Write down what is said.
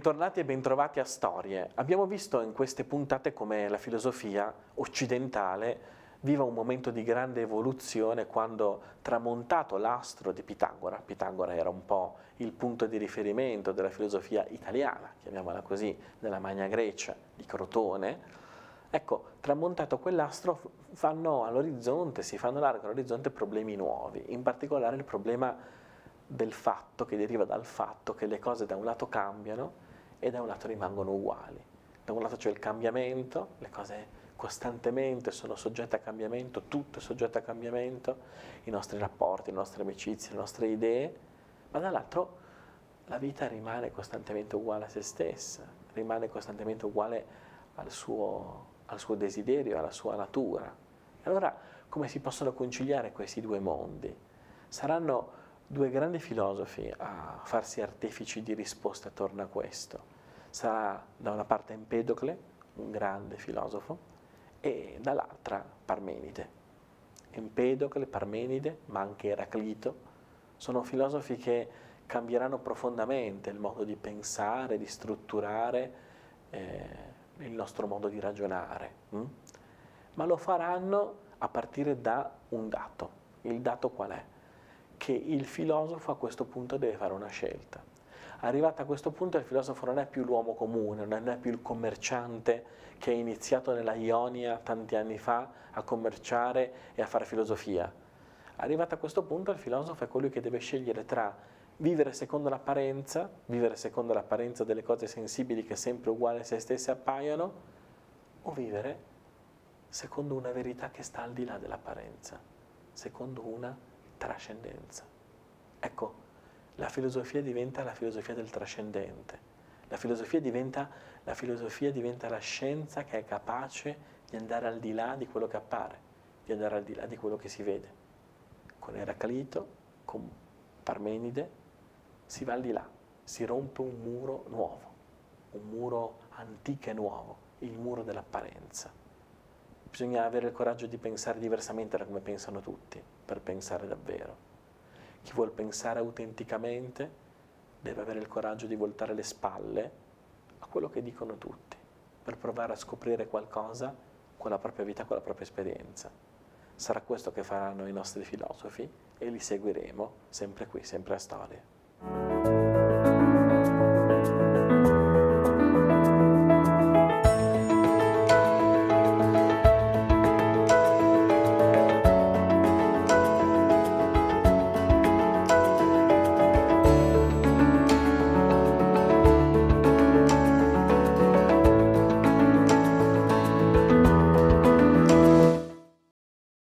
Bentornati e bentrovati a Storie. Abbiamo visto in queste puntate come la filosofia occidentale viva un momento di grande evoluzione quando, tramontato l'astro di Pitagora, Pitagora era un po' il punto di riferimento della filosofia italiana, chiamiamola così, della Magna Grecia, di Crotone, ecco, tramontato quell'astro fanno all'orizzonte, si fanno largo all'orizzonte problemi nuovi, in particolare il problema del fatto, che deriva dal fatto che le cose da un lato cambiano e da un lato rimangono uguali. Da un lato c'è il cambiamento, le cose costantemente sono soggette a cambiamento, tutto è soggetto a cambiamento, i nostri rapporti, le nostre amicizie, le nostre idee, ma dall'altro la vita rimane costantemente uguale a se stessa, rimane costantemente uguale al suo desiderio, alla sua natura. E allora come si possono conciliare questi due mondi? Saranno due grandi filosofi a farsi artefici di risposte attorno a questo. Sarà da una parte Empedocle, un grande filosofo, e dall'altra Parmenide. Empedocle, Parmenide, ma anche Eraclito, sono filosofi che cambieranno profondamente il modo di pensare, di strutturare il nostro modo di ragionare. Ma lo faranno a partire da un dato. Il dato qual è? Che il filosofo a questo punto deve fare una scelta. Arrivato a questo punto il filosofo non è più l'uomo comune, non è più il commerciante che è iniziato nella Ionia tanti anni fa a commerciare e a fare filosofia. Arrivato a questo punto il filosofo è colui che deve scegliere tra vivere secondo l'apparenza delle cose sensibili che sempre uguali a se stesse appaiono, o vivere secondo una verità che sta al di là dell'apparenza, secondo una trascendenza. Ecco, la filosofia diventa la filosofia del trascendente. La filosofia diventa la scienza che è capace di andare al di là di quello che appare, di andare al di là di quello che si vede. Con Eraclito, con Parmenide, si va al di là, si rompe un muro nuovo, un muro antico e nuovo, il muro dell'apparenza. Bisogna avere il coraggio di pensare diversamente da come pensano tutti, per pensare davvero. Chi vuol pensare autenticamente deve avere il coraggio di voltare le spalle a quello che dicono tutti, per provare a scoprire qualcosa con la propria vita, con la propria esperienza. Sarà questo che faranno i nostri filosofi e li seguiremo sempre qui, sempre a Storie.